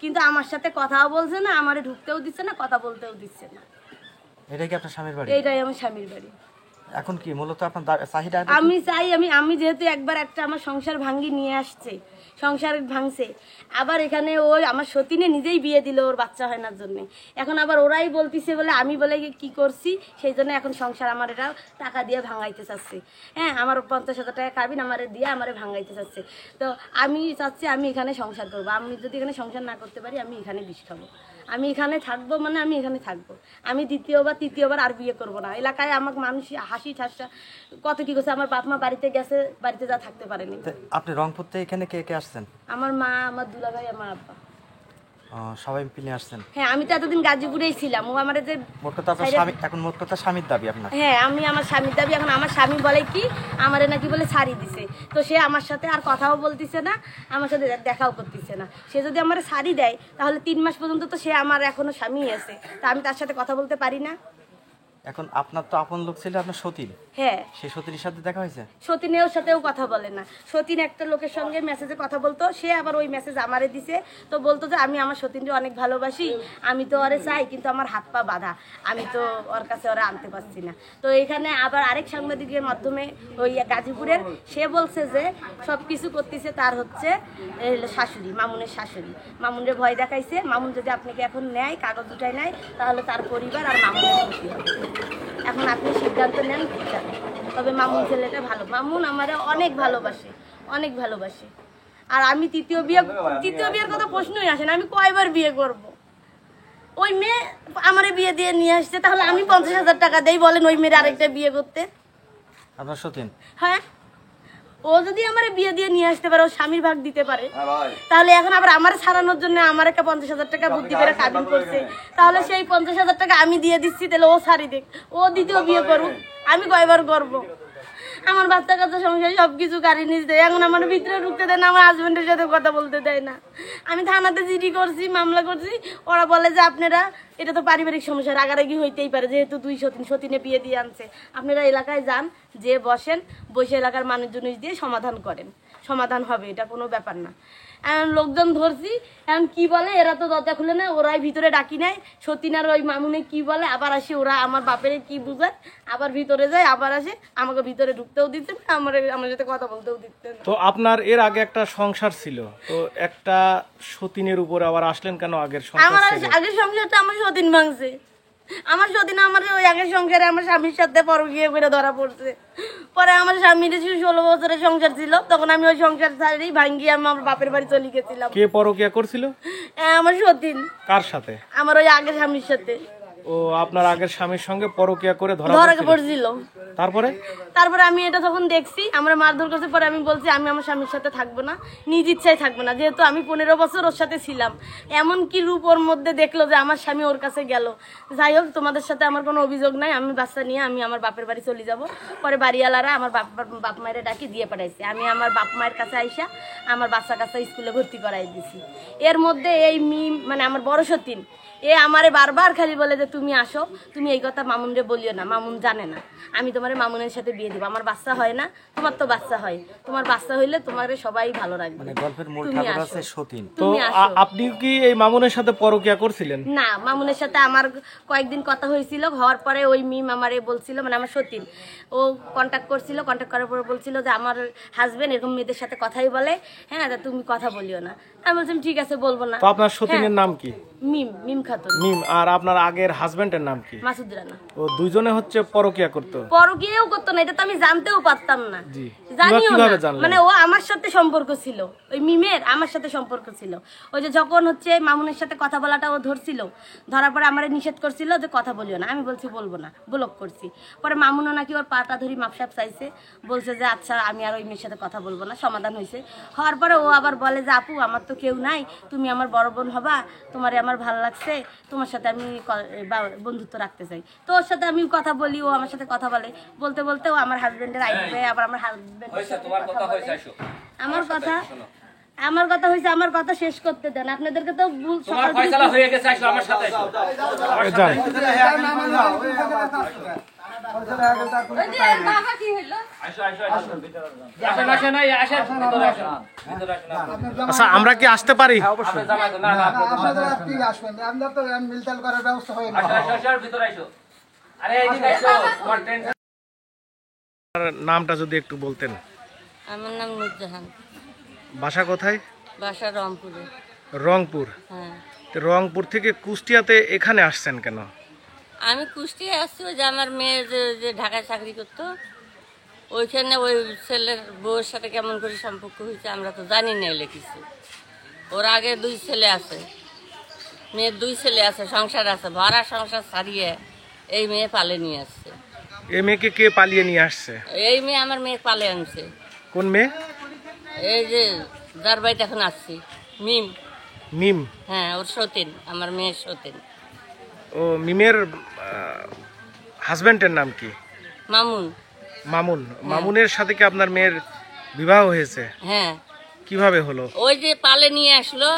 কিন্তু আমার সাথে কথাও বলছে না, আমারে ঢুকতেও দিচ্ছে না, কথা বলতেও দিচ্ছে না। এটাই কি আপনার স্বামীর বাড়ি? এইটাই আমার স্বামীর বাড়ি। এখন কি মূলত আপনার চাহিদা? আমি চাই, আমি যেহেতু একবার একটা আমার সংসার ভাঙ্গি নিয়ে আসছে, সংসার ভাঙছে, আবার এখানে ওই আমার সতীনে নিজেই বিয়ে দিল ওর বাচ্চা হয় না জন্য। এখন আবার ওরাই বলতিছে বলে আমি বলে কি করছি, সেই জন্য এখন সংসার আমার এটা টাকা দিয়ে ভাঙাইতে চাচ্ছে। হ্যাঁ, আমার 50,000 টাকা কাবিন আমারে দিয়ে আমারে ভাঙাইতে চাচ্ছে। তো আমি চাচ্ছি আমি এখানে সংসার করবো। আমি যদি এখানে সংসার না করতে পারি আমি এখানে বিষ খাবো। আমি এখানে থাকবো, মানে আমি এখানে থাকবো। আমি দ্বিতীয়বার তৃতীয়বার আর বিয়ে করবো না। এলাকায় আমাকে মানুষ হাসি ঠাসা কত কি করছে। আমার বাপ মা বাড়িতে গেছে, বাড়িতে যা থাকতে পারেনি। আপনি রংপুর থেকে এখানে কে কে আসছেন? আমার মা, আমার দুলাভাই, আমার আব্বা। সবাই মিলে আসছেন? হ্যাঁ, আমি তো এতদিন গাজীপুরেই ছিলাম। ও আমার যে মোট কথা আপনার স্বামী, এখন মোট কথা স্বামীর দাবি আপনার? হ্যাঁ, আমি আমার স্বামীর দাবি। এখন আমার স্বামী বলে কি আমারে নাকি বলে ছাড়ি দিছে, তো সে আমার সাথে আর কথাও বলতিছে না, আমার সাথে দেখাও করতেছে না। সে যদি আমার ছাড়ি দেয় তাহলে 3 মাস পর্যন্ত তো সে আমার এখনো স্বামী আছে, তা আমি তার সাথে কথা বলতে পারি না। এখন আপনার তো আপন লোক ছিল আপনার সতীন, হ্যাঁ, সেই সতীনের সাথে দেখা হয়েছে? সতীনের সাথেও কথা বলে না। সতীন একটা লোকের সঙ্গে মেসেজে কথা বলতো, সে আবার ওই মেসেজ আমারে দিছে। তো বলতো যে আমি আমার সতীনকে অনেক ভালোবাসি, আমি তো ওরে চাই, কিন্তু আমার হাত পা বাঁধা, আমি তো ওর কাছে ওরা আনতে পারছি না। তো এখানে আবার আরেক সাংবাদিকের মাধ্যমে ওই গাজীপুরের, সে বলছে যে সব কিছু করতেছে তার হচ্ছে শাশুড়ি, মামুনের শাশুড়ি। মামুনের ভয় দেখাইছে, মামুন যদি আপনাকে এখন নেয়, কাগজ উঠায় নেয়, তাহলে তার পরিবার আর মামুনের ক্ষতি হবে। এখন আপনি সিদ্ধান্ত নেন কি চান। তবে মামুন ছেলেটা ভালো, মামুন আমারে অনেক ভালোবাসে, অনেক ভালোবাসে। আর আমি তৃতীয় বিয়ের কথা প্রশ্নই আসে না। আমি কয়বার বিয়ে করব? ওই মেয়ে আমারে বিয়ে দিয়ে নিয়ে আসছে, তাহলে আমি 50,000 টাকা দেই, বলেন ওই মেয়ের আরেকটা বিয়ে করতে? আপনার সতীন? হ্যাঁ, ও যদি আমার বিয়ে দিয়ে নিয়ে আসতে পারে, ও স্বামীর ভাগ দিতে পারে, তাহলে এখন আবার আমার ছাড়ানোর জন্য আমার একটা 50,000 টাকা বুদ্ধি করে কাবিন করছে, তাহলে সেই 50,000 টাকা আমি দিয়ে দিচ্ছি, তাহলে ও ছাড়ি দেখ, ও দ্বিতীয় বিয়ে করুক। আমি কয়বার করবো? আমার বাচ্চা কাচ্চা সংসার সবকিছু গাড়ি নিয়ে দেয়, এখন আমার ভিতরে ঢুকতে দেয় না, আমার হাজবেন্ডের সাথে কথা বলতে দেয় না। আমি থানাতে জিডি করছি, মামলা করছি, ওরা বলে যে আপনারা, এটা তো পারিবারিক সমস্যা, রাগারাগি হইতেই পারে, যেহেতু 2 সতীনে বিয়ে দিয়ে আনছে, আপনারা এলাকায় যান, যে বসেন, বসে এলাকার মানুষজন দিয়ে সমাধান করেন, সমাধান হবে, এটা কোনো ব্যাপার না। এখন লোকজন ধরছি, এখন কি বলে, এরা তো দরজা খুলে না, ওরাই ভিতরে ডাকি নেয়, সতীনার ওই মামুনে কি বলে, আবার আসে, ওরা আমার বাপের কি বুঝায়, আবার ভিতরে যায়, আবার আসে, আমাকে ভিতরে ঢুকতেও দিচ্ছে না, আমার সাথে কথা বলতেও দিচ্ছে না। তো আপনার এর আগে একটা সংসার ছিল, তো একটা সতীনের উপর আবার আসলেন কেন? আগের সংসার আমার আগের সংসারটা আমার সতীন ভাঙছে। আমার সতীন আমার ওই আগের সংসারে আমার স্বামীর সাথে পরকীয়া করে ধরা পড়ছে। পরে আমার স্বামীর 16 বছরের সংসার ছিল, তখন আমি ওই সংসার ছাড়েই ভাঙ্গিয়ে আমি আমার বাপের বাড়ি চলে গেছিলাম। কে পরকীয়া করছিল? আমার সতীন। কার সাথে? আমার ওই আগের স্বামীর সাথে। ও আপনার আগের স্বামীর সঙ্গে পরকীয়া করে ধরা পড়ছিল। তারপরে আমি এটা যখন দেখছি, আমরা মারধর করছে, পরে আমি বলছি আমি আমার স্বামীর সাথে থাকবো না, নিজ ইচ্ছায় থাকবো না, যেহেতু আমি 15 বছর ওর সাথে ছিলাম। এমন কি রূপ ওর মধ্যে দেখলো যে আমার স্বামী ওর কাছে গেল। যাই হোক, তোমাদের সাথে আমার কোনো অভিযোগ নাই, আমি বাচ্চা নিয়ে আমি আমার বাপের বাড়ি চলে যাব। পরে বাড়িওয়ালারা আমার বাপ মায়ের ডাকি দিয়ে পাঠাইছে। আমি আমার বাপ মায়ের কাছে আইসা আমার বাচ্চা কাচ্চা স্কুলে ভর্তি করাই দিছি। এর মধ্যে এই মানে আমার বড় সতীন, এ আমারে বারবার খালি বলে যে তুমি আসো, তুমি এই কথা মামুনরে বলিও না, মামুন জানে না, আমি তোমার মামুনের সাথে বিয়ে দিব, আমার বাচ্চা হয় না, তোমার তো বাচ্চা হয়, তোমার বাচ্চা হইলে তোমারে সবাই ভালো রাখবে। মানে গল্পের মূল ঠাকুর আছে সতীন। তো আপনি কি এই মামুনের সাথে পরকীয়া করছিলেন? না, মামুনের সাথে আমার কয়েকদিন কথা হয়েছিল, হওয়ার পরে ওই মিম আমারে বলছিল, মানে আমার সতীন, ও কন্ট্যাক্ট করছিল, কন্ট্যাক্ট করার পরে বলছিল যে আমার হাজবেন্ড এরকম মেয়েদের সাথে কথাই বলে, হ্যাঁ তুমি কথা বলিও না। আমি বলছিলাম ঠিক আছে, বলবো না। তো আপনার সতীনের নাম কি? মিম খাতুন। মিম। আর আপনার আগের হাজবেন্ডের নাম কি? মাসুদ রানা। ও দুইজনে হচ্ছে পরকীয়া করতো? পরকীয়াও করতো না, এটা তো আমি জানতেও পারতাম না, জানিও না। মানে ও আমার সাথে সম্পর্ক ছিল, ওই মিমের আমার সাথে সম্পর্ক ছিল। ওই যে যখন হচ্ছে মামুনের সাথে কথা বলাটা ও ধরছিল, ধরার পরে আমার নিষেধ করছিল যে কথা বলিও না, আমি বলছি বলবো না, ব্লক করছি। পরে মামুনও নাকি ওর পাটা ধরি মাপসাপ চাইছে, বলছে যে আচ্ছা আমি আর ওই মেয়ের সাথে কথা বলবো না, সমাধান হয়েছে। হওয়ার পরে ও আবার বলে যে আপু আমার তো কেউ নাই, তুমি আমার বড় বোন হবা, তোমারে আমার ভালো লাগছে, তোমার সাথে আমি বন্ধুত্ব রাখতে চাই। তো ওর সাথে আমি কথা বলি, ও আমার সাথে কথা বলে, বলতে বলতে ও আমার হাজবেন্ডের আইডি পায়, আবার আমার হাজবেন্ড আমার কথা হয়েছে, আমার কথা শেষ করতে দেন, আপনাদেরকে তো আচ্ছা আমরা কি আসতে পারি? আপনার নামটা যদি একটু বলতেন। আমার নাম নুরজাহান, বাসা কোথায়? বাসা রংপুরে। রংপুর। হ্যাঁ, তো রংপুর থেকে কুষ্টিয়াতে এখানে আসছেন কেন? আমি কুষ্টিয়ায় আসছি, ওই যে আমার মেয়ে যে ঢাকায় চাকরি করতো, ওইখানে ওই ছেলের বউয়ের সাথে কেমন করে সম্পর্ক হয়েছে আমরা তো জানি না এলে কিছু। ওর আগে 2 ছেলে আছে, মেয়ের 2 ছেলে আছে, সংসার আছে, ভরা সংসার ছাড়িয়ে এই মেয়ে পালে নিয়ে আসছে। এই মেয়েকে কে পালিয়ে নিয়ে আসছে? এই মেয়ে আমার মেয়ে পালে আনছে। কোন মেয়ে? এই যে যার বাড়িতে এখন আসছি, মিম। মিম। হ্যাঁ, ওর সতীন, আমার মেয়ের সতীন। ও মিমের হাজবেন্ডের নাম কি? মামুন। মামুন। মামুনের সাথে কি আপনার মেয়ের বিবাহ হয়েছে? হ্যাঁ, কিভাবে হলো? ওই যে পালে নিয়ে আসলো,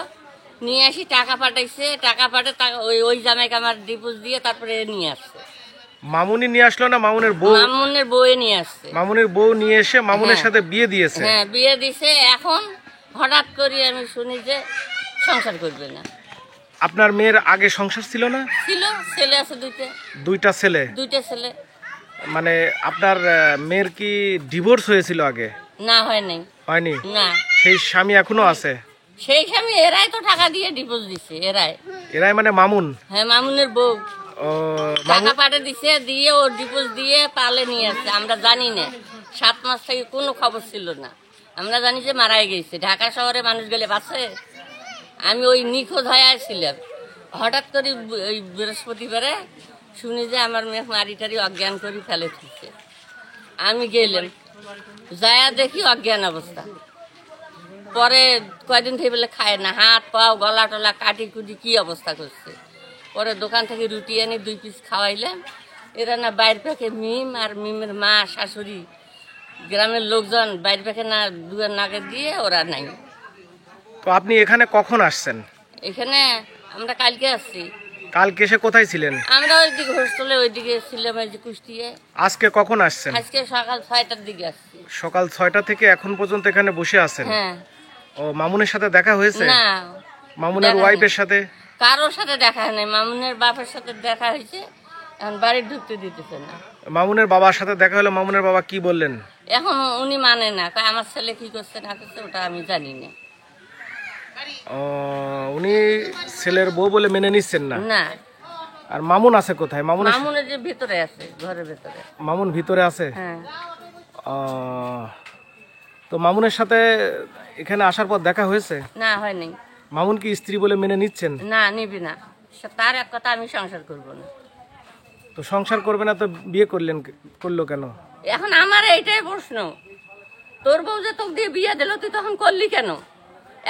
নিয়ে আসি টাকা পাঠাইছে, টাকা পাঠায় ওই জামাইকে আমার ডিপোজ দিয়ে তারপরে নিয়ে আসছে। মামুনি নিয়ে আসলো না মামুনের বউ? মামুনের বউয়ে নিয়ে আসছে। মামুনের বউ নিয়ে এসে মামুনের সাথে বিয়ে দিয়েছে? হ্যাঁ, বিয়ে দিছে। এখন হঠাৎ করে আমি শুনি যে সংসার করবে না। আপনার মেয়ের আগে সংসার ছিল না? ছিল, ছেলে আছে 2টা ছেলে? 2টা ছেলে। মানে আপনার মেয়ের কি ডিভোর্স হয়েছিল আগে? না, হয় নাই। হয়নি? না, সেই স্বামী এখনো আছে? সেই স্বামী এরাই তো টাকা দিয়ে ডিপোজ দিছে, এরাই মানে মামুন? হ্যাঁ, মামুনের বউ ও টাকা পাঠে দিছে, দিয়ে ওর ডিপোজ দিয়ে পালে নিয়ে আসছে। আমরা জানি না, 7 মাস থেকে কোনো খবর ছিল না। আমরা জানি যে মারাই গেছে। ঢাকা শহরে মানুষ গেলে বাঁচে। আমি ওই নিখোঁজ হয়ে আসছিলাম, হঠাৎ করে ওই বৃহস্পতিবারে শুনি যে আমার মেয়ে মারি টারি অজ্ঞান করে ফেলে দিচ্ছে। আমি গেলাম, যায়া দেখি অজ্ঞান অবস্থা। পরে কয়দিন থেকে বলে খায় না, হাত পাও গলা টলা কাটি কুটি কি অবস্থা করছে। পরে দোকান থেকে রুটি এনে 2 পিস খাওয়াইলাম। এরা না বাইর পাখে মিম আর মিমের মা শাশুড়ি গ্রামের লোকজন বাইর পাখে না দুয়ার নাকে দিয়ে ওরা নাই। তো আপনি এখানে কখন আসছেন? এখানে আমরা কালকে আসছি। কালকে এসে কোথায় ছিলেন? আমরা ওইদিকে হোস্টেলে ওইদিকে ছিলাম, এই যে কুষ্টিয়ায়। আজকে কখন আসছেন? আজকে সকাল 6টার দিকে আসছি। সকাল 6টা থেকে এখন পর্যন্ত এখানে বসে আছেন? হ্যাঁ। ও মামুনের সাথে দেখা হয়েছে? না, মামুনের দেখা ওয়াইফের সাথে? কারোর সাথে দেখা হয় নাই। মামুনের বাপের সাথে দেখা হয়েছে, এখন বাড়ি ঢুকতে দিতেছে না। মামুনের বাবার সাথে দেখা হলো, মামুনের বাবা কি বললেন? এখন উনি মানে না, কয় আমার ছেলে কি করছে না করছে ওটা আমি জানি না। উনি ছেলের বউ বলে মেনে নিচ্ছেন না? না। আর মামুন আছে কোথায়? মামুনের যে ভিতরে আছে, ঘরের ভিতরে। মামুন ভিতরে আছে? হ্যাঁ। তো মামুনের সাথে এখানে আসার পর দেখা হয়েছে? না, হয় নাই। মামুন কি স্ত্রী বলে মেনে নিচ্ছেন? না, নিবি না। তার এক কথা, আমি সংসার করব না। তো সংসার করবে না তো বিয়ে করলো কেন? এখন আমার এইটাই প্রশ্ন, তোর বউ যে তোকে দিয়ে বিয়ে দিল, তুই তখন করলি কেন?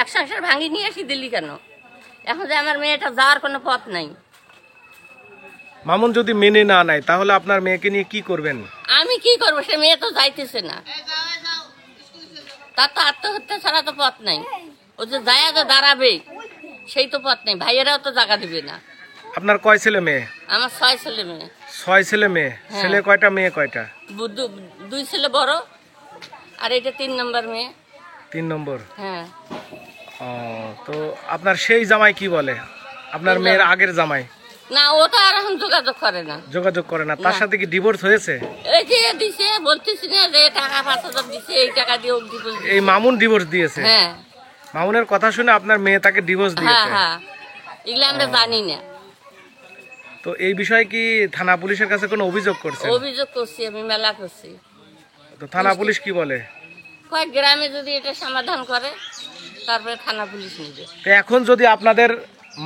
এক সংসার ভাঙি নিয়ে আসি দিলি কেন? এখন যে আমার মেয়েটা যাওয়ার কোনো পথ নাই। মামুন যদি মেনে না নেয় তাহলে আপনার মেয়েকে নিয়ে কি করবেন? আমি কি করবো? সে মেয়ে তো যাইতেছে না, তার তো আত্মহত্যা ছাড়া তো পথ নাই। ও যে যায় যে দাঁড়াবে সেই তো পথ নেই। ভাইয়েরাও তো জায়গা দিবে না। আপনার কয় ছেলে মেয়ে? আমার 6 ছেলে মেয়ে। 6 ছেলে মেয়ে? ছেলে কয়টা মেয়ে কয়টা? 2 ছেলে বড়, আর এটা 3 নম্বর মেয়ে। 3 নম্বর? হ্যাঁ। তো আপনার সেই জামাই কি বলে? আপনার মেয়ের আগের জামাই? না, ও তো আর এখন যোগাযোগ করে না। যোগাযোগ করে না? তার সাথে কি ডিভোর্স হয়েছে? এই যে দিছে, বলতেছি না যে টাকা 5,000 দিছে, এই টাকা দিয়ে ওকে ডিভোর্স দিছে। এই মামুন ডিভোর্স দিয়েছে? হ্যাঁ। মামুনের কথা শুনে আপনার মেয়ে তাকে ডিভোর্স হ্যাঁ, দিয়েছে? হ্যাঁ, এগুলো আমরা জানি না। তো এই বিষয়ে কি থানা পুলিশের কাছে কোনো অভিযোগ করছেন? অভিযোগ করছি, আমি মেলা করছি। তো থানা পুলিশ কি বলে? কয়েক গ্রামে যদি এটা সমাধান করে তারপরে থানা পুলিশ নিবে। তো এখন যদি আপনাদের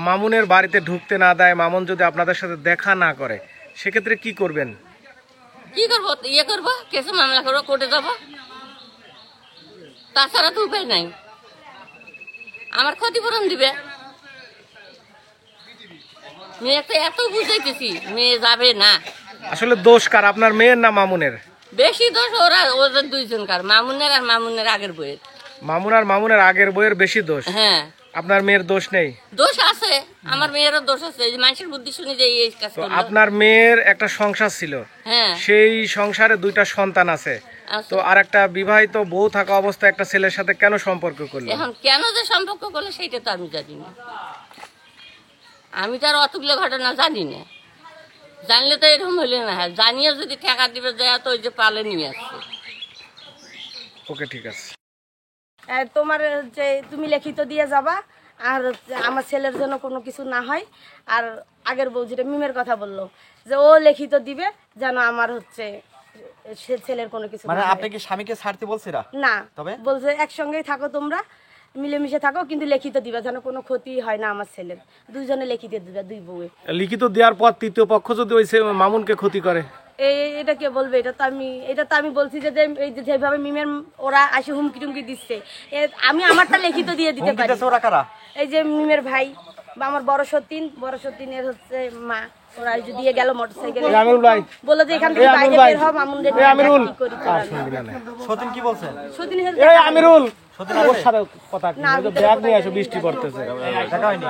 মামুনের বাড়িতে ঢুকতে না দেয়, মামুন যদি আপনাদের সাথে দেখা না করে, সেক্ষেত্রে কি করবেন? কি করবো? ইয়ে করবো, কেসে মামলা করবো, কোর্টে যাবো, তাছাড়া তো উপায় নাই। আমার ক্ষতিপূরণ দিবে। মেয়েকে এত বুঝাইতেছি, মেয়ে যাবে না। আসলে দোষ কার, আপনার মেয়ের না মামুনের? বেশি দোষ ওদের 2 জনকার, মামুনের আর মামুনের আগের বইয়ের। মামুন আর মামুনের আগের বইয়ের বেশি দোষ? হ্যাঁ। আপনার মেয়ের দোষ নেই? দোষ আছে, আমার মেয়েরও দোষ আছে, এই যে মানুষের বুদ্ধি শুনে যে এই কাজ তো করলো। আপনার মেয়ের একটা সংসার ছিল, হ্যাঁ সেই সংসারে 2টা সন্তান আছে, আছে। তো আর একটা বিবাহিত বউ থাকা অবস্থায় একটা ছেলের সাথে কেন সম্পর্ক করলো? এখন কেন যে সম্পর্ক করলো সেইটা তো আমি জানি না, আমি তো আর অতগুলো ঘটনা জানি না, জানলে তো এরকম হইলে না হয়, জানিয়ে যদি ঠেকা দিবে যায় তো ওই যে পালে নিয়ে আসছে। ওকে, ঠিক আছে। তোমার যে তুমি লিখিত দিয়ে যাবা, আর হচ্ছে আমার ছেলের জন্য কোনো কিছু না হয়। আর আগের বউ যেটা মিমের কথা বললো যে ও লিখিত দিবে যেন আমার হচ্ছে সে ছেলের কোনো কিছু মানে না হয়। আপনি কি স্বামীকে ছাড়তে বলছিরা? না, তবে? বলছে একসঙ্গেই থাকো, তোমরা মিলেমিশে থাকো, কিন্তু লিখিত দিবা যেন কোনো ক্ষতি হয় না আমার ছেলের। দুইজনে লিখিত দিবা, দুই বউয়ে। লিখিত দেওয়ার পর তৃতীয় পক্ষ যদি ওই মামুনকে ক্ষতি করে? এটা কে বলবে? এটা তো আমি বলছি যে এই যে যেভাবে মিমের ওরা আসে হুমকি টুমকি দিচ্ছে, আমি আমারটা লিখিত দিয়ে দিতে পারি। ওরা কারা? এই যে মিমের ভাই বা আমার বড় সতীনের হচ্ছে মা, ওরা এই যে দিয়ে গেল মোটরসাইকেলে, আমিরুল ভাই বললো যে এখান থেকে বাইরে বের হ, মামুন রে আমিরুল। কি করি তোরা? সতীন কি বলছে? সতীনের সাথে এই আমিরুল, সতীন ওর সাথে কথা কি? ওই যে ব্যাগ নিয়ে আসো, বৃষ্টি পড়তেছে। দেখা হয়নি?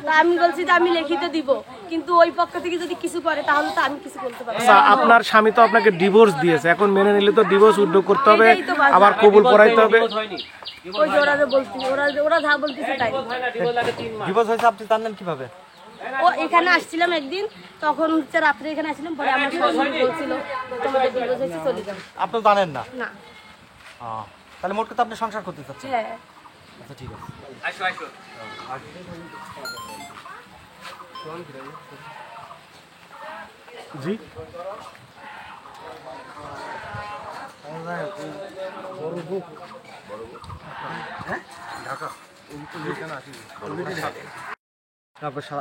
তা আমি বলছি যে আমি লিখিত দিব, কিন্তু ওই পক্ষ থেকে যদি কিছু করে তাহলে তো আমি কিছু বলতে পারবো আচ্ছা, না। আপনার স্বামী তো আপনাকে ডিভোর্স দিয়েছে, এখন মেনে নিলে তো ডিভোর্স উদ্যোগ করতে হবে, এটাই তো বাধা। আবার কবুল পড়াইতে হবে। ওই যে ওরা যে বলছি, ওরা যা বলতেছে তাই। ডিভোর্স হয়েছে আপনি জানলেন কিভাবে? ও এখানে আসছিলাম একদিন, তখন হচ্ছে রাত্রে এখানে আসছিলাম, পরে আমার শ্বশুর বলছিল তোমাদের ডিভোর্স হয়েছে, চলে যাও। আপনি জানেন না? না। তাহলে মোট কথা আপনি সংসার করতে চাচ্ছেন? হ্যাঁ। আচ্ছা, ঠিক আছে। জি,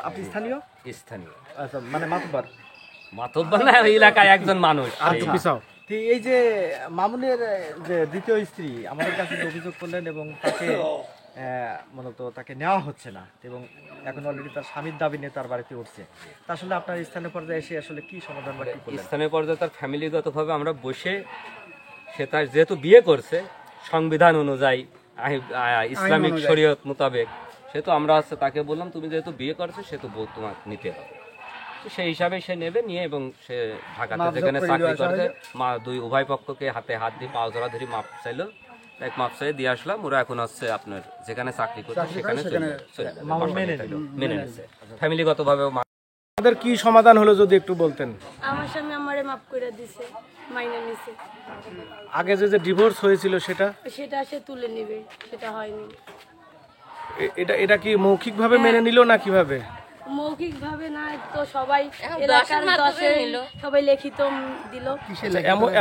আপনি স্থানীয়? স্থানীয় আচ্ছা, মানে মাতব্বর? মাতব্বর না, ওই এলাকায় একজন মানুষ। আচ্ছা, পিছাও। তো এই যে মামুনের যে দ্বিতীয় স্ত্রী আমাদের কাছে যে অভিযোগ করলেন এবং তাকে মূলত তাকে নেওয়া হচ্ছে না, এবং এখন অলরেডি তার স্বামীর দাবি নিয়ে তার বাড়িতে উঠছে, তা আসলে আপনার স্থানীয় পর্যায়ে এসে আসলে কি সমাধান বা কি করলেন? স্থানীয় পর্যায়ে তার ফ্যামিলিগতভাবে আমরা বসে, সে তার যেহেতু বিয়ে করছে সংবিধান অনুযায়ী, ইসলামিক শরীয়ত মোতাবেক, সেহেতু আমরা হচ্ছে তাকে বললাম তুমি যেহেতু বিয়ে করছো সেহেতু বউ তোমার নিতে হবে। তো সেই হিসাবে সে নেবে, নিয়ে এবং সে ঢাকাতে যেখানে চাকরি করছে দুই উভয় পক্ষকে হাতে হাত দিয়ে পাও জোড়া ধরে মাপ চাইলো, এক মাপ চাই দিয়ে আসলাম। ওরা এখন হচ্ছে আপনার যেখানে চাকরি করছে সেখানে মেনে নিচ্ছে ফ্যামিলিগতভাবে। আমাদের কি সমাধান হলো যদি একটু বলতেন? আমার স্বামী আমারে মাফ করে দিছে, মাইনে নিছে। আগে যে ডিভোর্স হয়েছিল সেটা সেটা সে তুলে নিবে, সেটা হয়নি। এটা কি মৌখিকভাবে মেনে নিল না কিভাবে? মৌখিক ভাবে না তো, সবাই এখন এলাকার দশের মাধ্যমে দশে নিল। সবাই লিখিত দিল।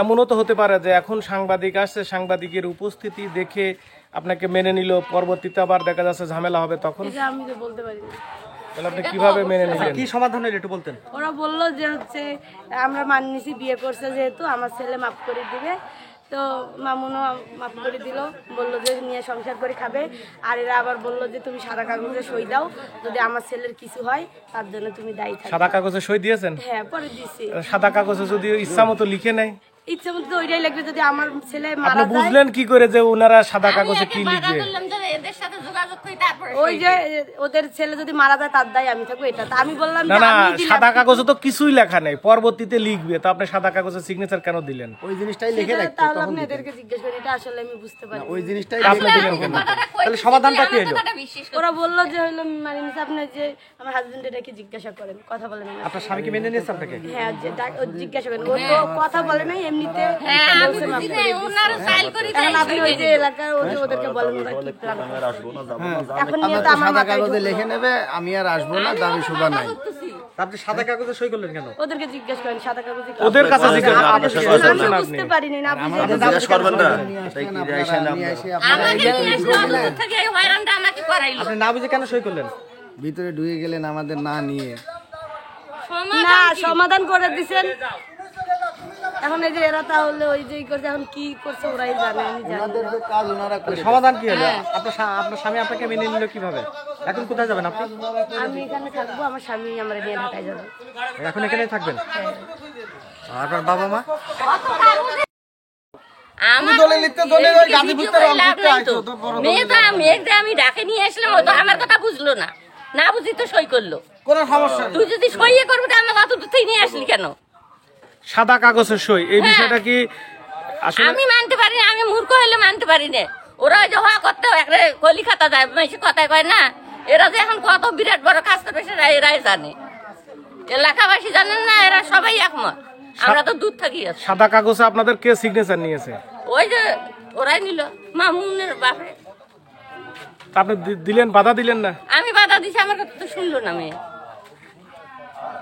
এমনও তো হতে পারে যে এখন সাংবাদিক আসছে, সাংবাদিকের উপস্থিতি দেখে আপনাকে মেনে নিল, পরবর্তীতে আবার দেখা যাচ্ছে ঝামেলা হবে, তখন এটা আমি তো বলতে পারি না। তাহলে আপনি কিভাবে মেনে নিলেন? কি সমাধান হলো একটু বলতেন? ওরা বললো যে হচ্ছে আমরা মানি নিছি, বিয়ে করছে যেহেতু আমার ছেলে মাফ করে দিবে। তো মামুনও মাফ করে দিল, বললো যে নিয়ে সংসার করে খাবে। আর এরা আবার বললো যে তুমি সাদা কাগজে সই দাও, যদি আমার ছেলের কিছু হয় তার জন্য তুমি দায়ী থাকবে। সাদা কাগজে সই দিয়েছেন? হ্যাঁ, পরে দিছি। সাদা কাগজে যদি ইচ্ছা মতো লিখে নেয়, ইচ্ছা মতো ওইটাই লাগবে। যদি আমার ছেলে আপনি মারা যায়, বুঝলেন কি করে যে ওনারা সাদা কাগজে কি আমি আগে লিখবে? বাধা করলাম যে এদের সাথে যোগাযোগ করে তারপরে ওই যে ওদের ছেলে যদি মারা যায় তার দায় আমি থাকবো, এটা তা আমি বললাম না যে না, আমি দিলাম। সাদা কাগজে তো কিছুই লেখা নেই, পরবর্তীতে লিখবে, তো আপনি সাদা কাগজে সিগনেচার কেন দিলেন? ওই জিনিসটাই লিখে সেটা রাখতো তাহলে তখন আপনি দিতেন। এদেরকে জিজ্ঞেস করেন, এটা আসলে আমি বুঝতে পারি। ওই জিনিসটাই আপনি দিলেন কেন? তাহলে সমাধানটা কি হলো? ওরা বললো যে হলো মানে নিচে আপনি যে আমার হাজবেন্ড এটাকে জিজ্ঞাসা করেন, কথা বলেন না। আপনার স্বামীকে মেনে নিয়েছে আপনাকে? হ্যাঁ, ও জিজ্ঞাসা করেন, ও তো কথা বলে নাই, এমনিতে বলছে মাফ করে দিয়েছে। এখন আপনি ওই যে এলাকার ওদেরকে বলেন ওরা কি প্ল্যান করছে। এখন নিয়ে তো আমার সাদা মাথায় কাগজে ঢুকছে। লিখে নেবে, আমি আর আসবো না, দাবি সুদা নাই। তা আপনি সাদা কাগজে সই করলেন কেন? ওদেরকে জিজ্ঞেস করেন সাদা কাগজে কি- ওদের কাছে জিজ্ঞাসা আমি আপনি বুঝতে পারিনি না, আপনি যে- জিজ্ঞেস করবেন না নিয়ে আসেন, আপনারা নিয়ে এসে আপনারা আমাকে নিয়ে আসলো, দূর থেকে এই হয়রানটা আমাকে করাইলো। আপনি না বুঝে কেন সই করলেন? ভিতরে ঢুকে গেলেন আমাদের না নিয়ে। না, সমাধান করে দিছেন। এখন এই যে এরা তাহলে ওই যে করছে, এখন কি করছে ওরাই জানে, আমি জানি ওনাদের না। যে কাজ ওনারা করে। সমাধান কি হলো? আপনার স্বামী আপনাকে মেনে নিল কিভাবে? এখন কোথায় যাবেন আপনি? আমি এখানে থাকবো, আমার স্বামী আমার নিয়ে ঢাকায় যাবে। এখন এখানেই থাকবেন? আপনার বাবা মা? আমার লাভ নাই তো। মেয়েটা আমি ডাকে নিয়ে আসলাম, ও তো আমার কথা বুঝলো না, না বুঝি তো সই করলো। তুই যদি সই করবি তাহলে আমাকে অত দূর থেকে নিয়ে আসলি কেন? সাদা কাগজের সই, এই বিষয়টা কি আসলে আমি মানতে পারি না, আমি মূর্খ হলে মানতে পারি না। ওরা যে হওয়া করতে একটা কলি খাতা যায়, বেশি কথায় কয় না। এরা যে এখন কত বিরাট বড় কাজ করবে সেটা এরাই জানে, এলাকাবাসী জানেন না, এরা সবাই একমত। আমরা তো দূর থাকি আছি। সাদা কাগজে আপনাদের কে সিগনেচার নিয়েছে? ওই যে ওরাই নিল, মামুনের বাপে। আপনি দিলেন, বাধা দিলেন না? আমি বাধা দিছি, আমার কথা তো শুনলো না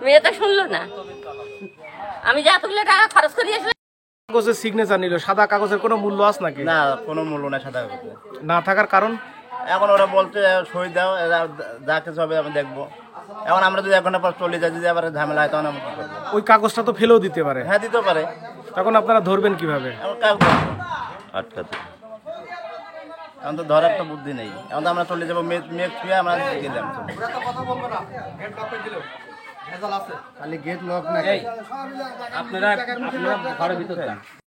মেয়ে তো শুনলো না। আমি যা এতগুলো টাকা খরচ করি আসলে কাগজের সিগনেচার নিল, সাদা কাগজের কোনো মূল্য আছে নাকি? না, কোনো মূল্য নাই সাদা কাগজে। না থাকার কারণ? এখন ওরা বলছে সই দাও, এরা যা কিছু হবে আমি দেখবো। এখন আমরা যদি 1 ঘন্টা পর চলে যাই, যদি আবার ঝামেলা হয় তখন আমরা কি করবো? ওই কাগজটা তো ফেলেও দিতে পারে, হ্যাঁ, দিতে পারে। তখন আপনারা ধরবেন কিভাবে? এখন কাউকে আটকাতে, এখন তো ধরার তো বুদ্ধি নেই। এখন তো আমরা চলে যাবো, মেয়ে ছুঁয়ে আমরা গেলাম। খালি গেট লক না আপনারা ঘরের ভিতর যান।